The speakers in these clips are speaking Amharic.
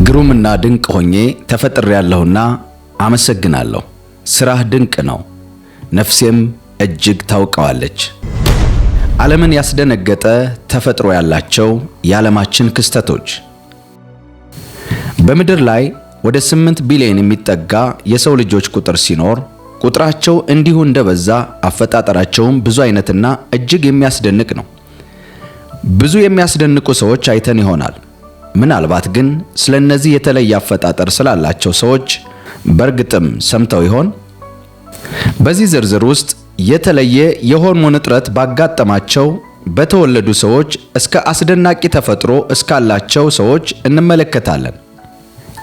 ግሩምና ድንቅ ሆኜ ተፈጥሬያለሁና አመሰግናለሁ። ስራህ ድንቅ ነው፣ ነፍሴም እጅግ ታውቀዋለች። ዓለምን ያስደነገጠ ተፈጥሮ ያላቸው የዓለማችን ክስተቶች። በምድር ላይ ወደ 8 ቢሊዮን የሚጠጋ የሰው ልጆች ቁጥር ሲኖር ቁጥራቸው እንዲሁ እንደበዛ አፈጣጠራቸውም ብዙ አይነትና እጅግ የሚያስደንቅ ነው። ብዙ የሚያስደንቁ ሰዎች አይተን ይሆናል። ምናልባት ግን ስለነዚህ የተለየ አፈጣጠር ስላላቸው ሰዎች በእርግጥም ሰምተው ይሆን? በዚህ ዝርዝር ውስጥ የተለየ የሆርሞን እጥረት ባጋጠማቸው በተወለዱ ሰዎች እስከ አስደናቂ ተፈጥሮ እስካላቸው ሰዎች እንመለከታለን።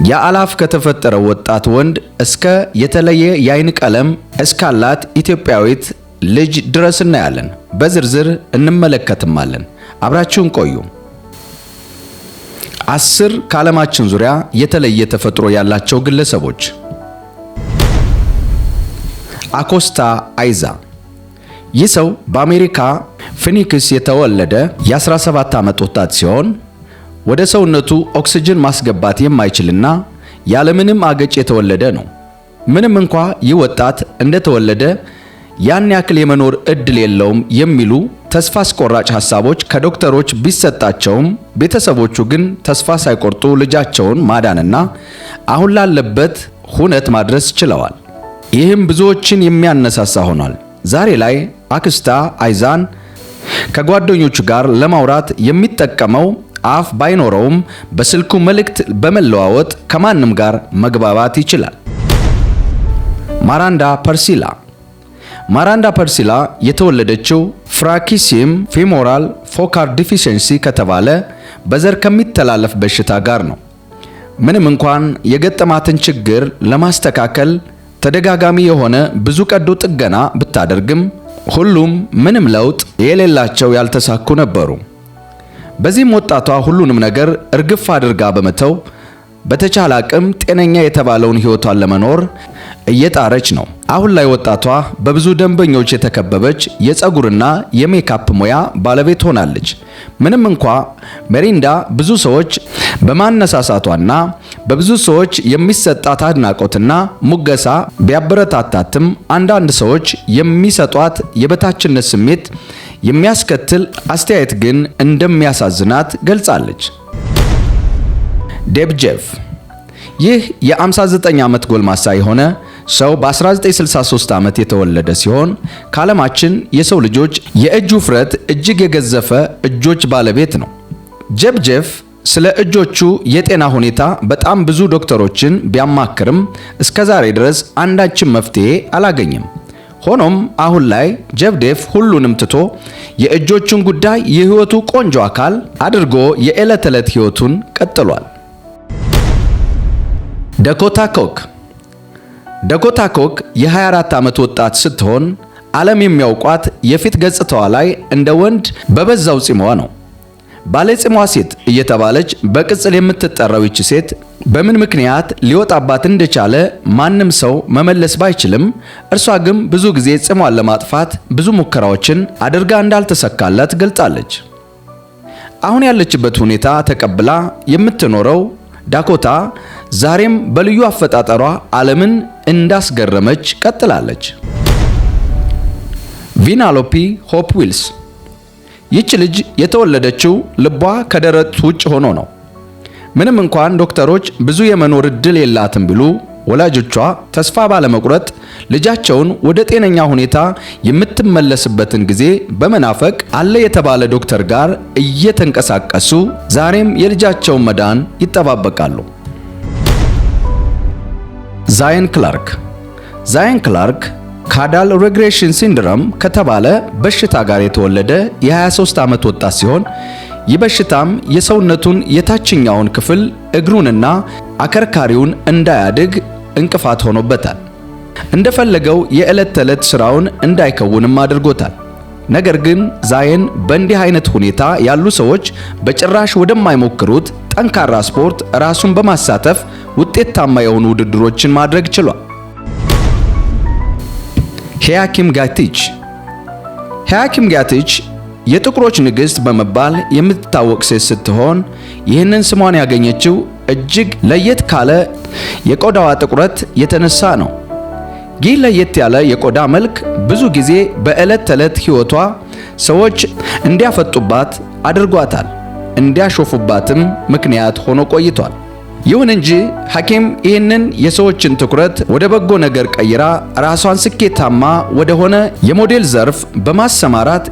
የአላፍ ከተፈጠረው ወጣት ወንድ እስከ የተለየ የአይን ቀለም እስካላት ኢትዮጵያዊት ልጅ ድረስ እናያለን። በዝርዝር እንመለከትማለን። አብራችሁን ቆዩ። 10 ከዓለማችን ዙሪያ የተለየ ተፈጥሮ ያላቸው ግለሰቦች። አኮስታ አይዛ። ይህ ሰው በአሜሪካ ፊኒክስ የተወለደ የ17 ዓመት ወጣት ሲሆን ወደ ሰውነቱ ኦክሲጅን ማስገባት የማይችልና ያለምንም አገጭ የተወለደ ነው። ምንም እንኳ ይህ ወጣት እንደተወለደ ያን ያክል የመኖር እድል የለውም የሚሉ ተስፋ አስቆራጭ ሐሳቦች ከዶክተሮች ቢሰጣቸውም ቤተሰቦቹ ግን ተስፋ ሳይቆርጡ ልጃቸውን ማዳንና አሁን ላለበት ሁነት ማድረስ ችለዋል። ይህም ብዙዎችን የሚያነሳሳ ሆኗል። ዛሬ ላይ አክስታ አይዛን ከጓደኞቹ ጋር ለማውራት የሚጠቀመው አፍ ባይኖረውም በስልኩ መልእክት በመለዋወጥ ከማንም ጋር መግባባት ይችላል። ማራንዳ ፐርሲላ። ማራንዳ ፐርሲላ የተወለደችው ፍራኪሲም ፌሞራል ፎካል ዲፊሸንሲ ከተባለ በዘር ከሚተላለፍ በሽታ ጋር ነው። ምንም እንኳን የገጠማትን ችግር ለማስተካከል ተደጋጋሚ የሆነ ብዙ ቀዶ ጥገና ብታደርግም ሁሉም ምንም ለውጥ የሌላቸው ያልተሳኩ ነበሩ። በዚህም ወጣቷ ሁሉንም ነገር እርግፍ አድርጋ በመተው በተቻለ አቅም ጤነኛ የተባለውን ሕይወቷን ለመኖር እየጣረች ነው። አሁን ላይ ወጣቷ በብዙ ደንበኞች የተከበበች የፀጉርና የሜካፕ ሙያ ባለቤት ሆናለች። ምንም እንኳ ሜሪንዳ ብዙ ሰዎች በማነሳሳቷና በብዙ ሰዎች የሚሰጣት አድናቆትና ሙገሳ ቢያበረታታትም አንዳንድ ሰዎች የሚሰጧት የበታችነት ስሜት የሚያስከትል አስተያየት ግን እንደሚያሳዝናት ገልጻለች። ዴብ ጄፍ። ይህ የ59 ዓመት ጎልማሳ የሆነ ሰው በ1963 ዓመት የተወለደ ሲሆን ከዓለማችን የሰው ልጆች የእጅ ውፍረት እጅግ የገዘፈ እጆች ባለቤት ነው። ጄፍ ስለ እጆቹ የጤና ሁኔታ በጣም ብዙ ዶክተሮችን ቢያማክርም እስከዛሬ ድረስ አንዳችም መፍትሄ አላገኘም። ሆኖም አሁን ላይ ጄፍ ሁሉንም ትቶ የእጆቹን ጉዳይ የህይወቱ ቆንጆ አካል አድርጎ የዕለት ተዕለት ህይወቱን ቀጥሏል። ዳኮታ ኮክ። ዳኮታ ኮክ የ24 ዓመት ወጣት ስትሆን ዓለም የሚያውቋት የፊት ገጽታዋ ላይ እንደ ወንድ በበዛው ጺሟ ነው። ባለጺሟ ሴት እየተባለች በቅጽል የምትጠራው ይቺ ሴት በምን ምክንያት ሊወጣባት እንደቻለ ማንም ሰው መመለስ ባይችልም እርሷ ግን ብዙ ጊዜ ጺሟን ለማጥፋት ብዙ ሙከራዎችን አድርጋ እንዳልተሳካላት ገልጻለች። አሁን ያለችበት ሁኔታ ተቀብላ የምትኖረው ዳኮታ ዛሬም በልዩ አፈጣጠሯ ዓለምን እንዳስገረመች ቀጥላለች። ቪናሎፒ ሆፕ ዊልስ። ይህች ልጅ የተወለደችው ልቧ ከደረት ውጭ ሆኖ ነው። ምንም እንኳን ዶክተሮች ብዙ የመኖር እድል የላትም ቢሉ ወላጆቿ ተስፋ ባለመቁረጥ ልጃቸውን ወደ ጤነኛ ሁኔታ የምትመለስበትን ጊዜ በመናፈቅ አለ የተባለ ዶክተር ጋር እየተንቀሳቀሱ ዛሬም የልጃቸውን መዳን ይጠባበቃሉ። ዛየን ክላርክ። ዛየን ክላርክ ካዳል ሬግሬሽን ሲንድሮም ከተባለ በሽታ ጋር የተወለደ የ23 ዓመት ወጣት ሲሆን ይህ በሽታም የሰውነቱን የታችኛውን ክፍል እግሩንና አከርካሪውን እንዳያድግ እንቅፋት ሆኖበታል። እንደፈለገው የዕለት ተዕለት ስራውን እንዳይከውንም አድርጎታል። ነገር ግን ዛየን በእንዲህ አይነት ሁኔታ ያሉ ሰዎች በጭራሽ ወደማይሞክሩት ጠንካራ ስፖርት ራሱን በማሳተፍ ውጤታማ የሆኑ ውድድሮችን ማድረግ ችሏል። ሄያኪም ጋቲች። ሄያኪም ጋቲች የጥቁሮች ንግሥት በመባል የምትታወቅ ሴት ስትሆን ይህንን ስሟን ያገኘችው እጅግ ለየት ካለ የቆዳዋ ጥቁረት የተነሳ ነው። ይህ ለየት ያለ የቆዳ መልክ ብዙ ጊዜ በዕለት ተዕለት ሕይወቷ ሰዎች እንዲያፈጡባት አድርጓታል፣ እንዲያሾፉባትም ምክንያት ሆኖ ቆይቷል። ይሁን እንጂ ሐኪም ይህንን የሰዎችን ትኩረት ወደ በጎ ነገር ቀይራ ራሷን ስኬታማ ወደሆነ የሞዴል ዘርፍ በማሰማራት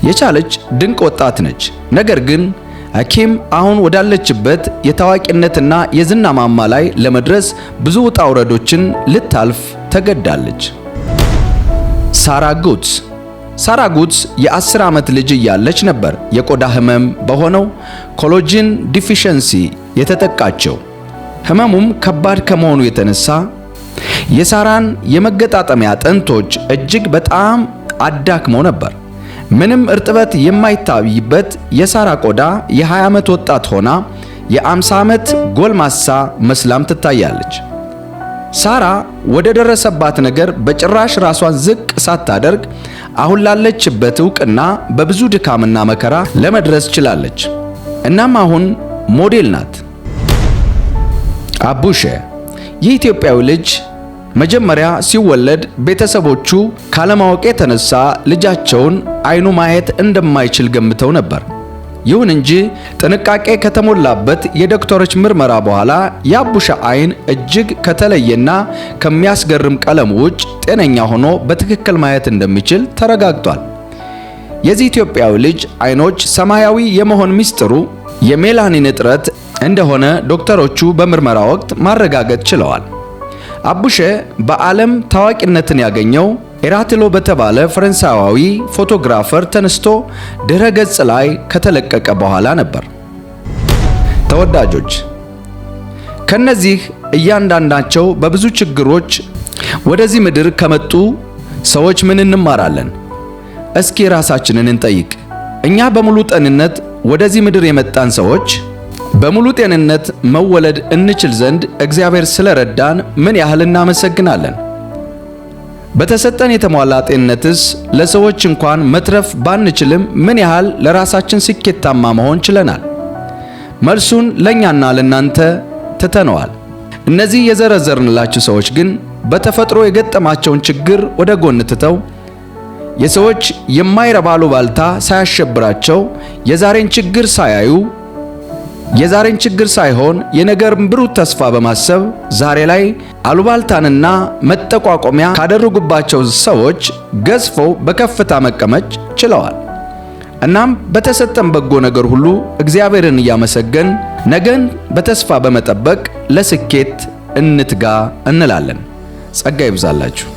የቻለች ድንቅ ወጣት ነች። ነገር ግን ሐኪም አሁን ወዳለችበት የታዋቂነትና የዝና ማማ ላይ ለመድረስ ብዙ ውጣ ውረዶችን ልታልፍ ተገዳለች። ሳራ ጉትስ የ10 ዓመት ልጅ እያለች ነበር የቆዳ ህመም በሆነው ኮላጅን ዲፊሸንሲ የተጠቃቸው። ህመሙም ከባድ ከመሆኑ የተነሳ የሳራን የመገጣጠሚያ አጥንቶች እጅግ በጣም አዳክመው ነበር። ምንም እርጥበት የማይታይበት የሳራ ቆዳ የ20 ዓመት ወጣት ሆና የ50 ዓመት ጎልማሳ መስላም ትታያለች። ሳራ ወደ ደረሰባት ነገር በጭራሽ ራሷን ዝቅ ሳታደርግ አሁን ላለችበት ዕውቅና በብዙ ድካምና መከራ ለመድረስ ችላለች። እናም አሁን ሞዴል ናት። አቡሼ የኢትዮጵያዊ ልጅ መጀመሪያ ሲወለድ ቤተሰቦቹ ካለማወቅ የተነሳ ልጃቸውን አይኑ ማየት እንደማይችል ገምተው ነበር። ይሁን እንጂ ጥንቃቄ ከተሞላበት የዶክተሮች ምርመራ በኋላ የአቡሼ አይን እጅግ ከተለየና ከሚያስገርም ቀለም ውጭ ጤነኛ ሆኖ በትክክል ማየት እንደሚችል ተረጋግጧል። የዚህ ኢትዮጵያዊ ልጅ አይኖች ሰማያዊ የመሆን ሚስጥሩ የሜላኒን እጥረት እንደሆነ ዶክተሮቹ በምርመራ ወቅት ማረጋገጥ ችለዋል። አቡሼ በዓለም ታዋቂነትን ያገኘው ኤራትሎ በተባለ ፈረንሳዊ ፎቶግራፈር ተነስቶ ድረ ገጽ ላይ ከተለቀቀ በኋላ ነበር። ተወዳጆች፣ ከነዚህ እያንዳንዳቸው በብዙ ችግሮች ወደዚህ ምድር ከመጡ ሰዎች ምን እንማራለን? እስኪ ራሳችንን እንጠይቅ። እኛ በሙሉ ጤንነት ወደዚህ ምድር የመጣን ሰዎች በሙሉ ጤንነት መወለድ እንችል ዘንድ እግዚአብሔር ስለረዳን ምን ያህል እናመሰግናለን? በተሰጠን የተሟላ ጤንነትስ ለሰዎች እንኳን መትረፍ ባንችልም ምን ያህል ለራሳችን ስኬታማ መሆን ችለናል? መልሱን ለኛና ለናንተ ትተነዋል። እነዚህ የዘረዘርንላችሁ ሰዎች ግን በተፈጥሮ የገጠማቸውን ችግር ወደ ጎን ትተው የሰዎች የማይረባ አሉባልታ ሳያሸብራቸው የዛሬን ችግር ሳይሆን የነገርን ብሩህ ተስፋ በማሰብ ዛሬ ላይ አሉባልታንና መጠቋቆሚያ ካደረጉባቸው ሰዎች ገዝፈው በከፍታ መቀመጥ ችለዋል። እናም በተሰጠን በጎ ነገር ሁሉ እግዚአብሔርን እያመሰገን ነገን በተስፋ በመጠበቅ ለስኬት እንትጋ እንላለን። ጸጋ ይብዛላችሁ።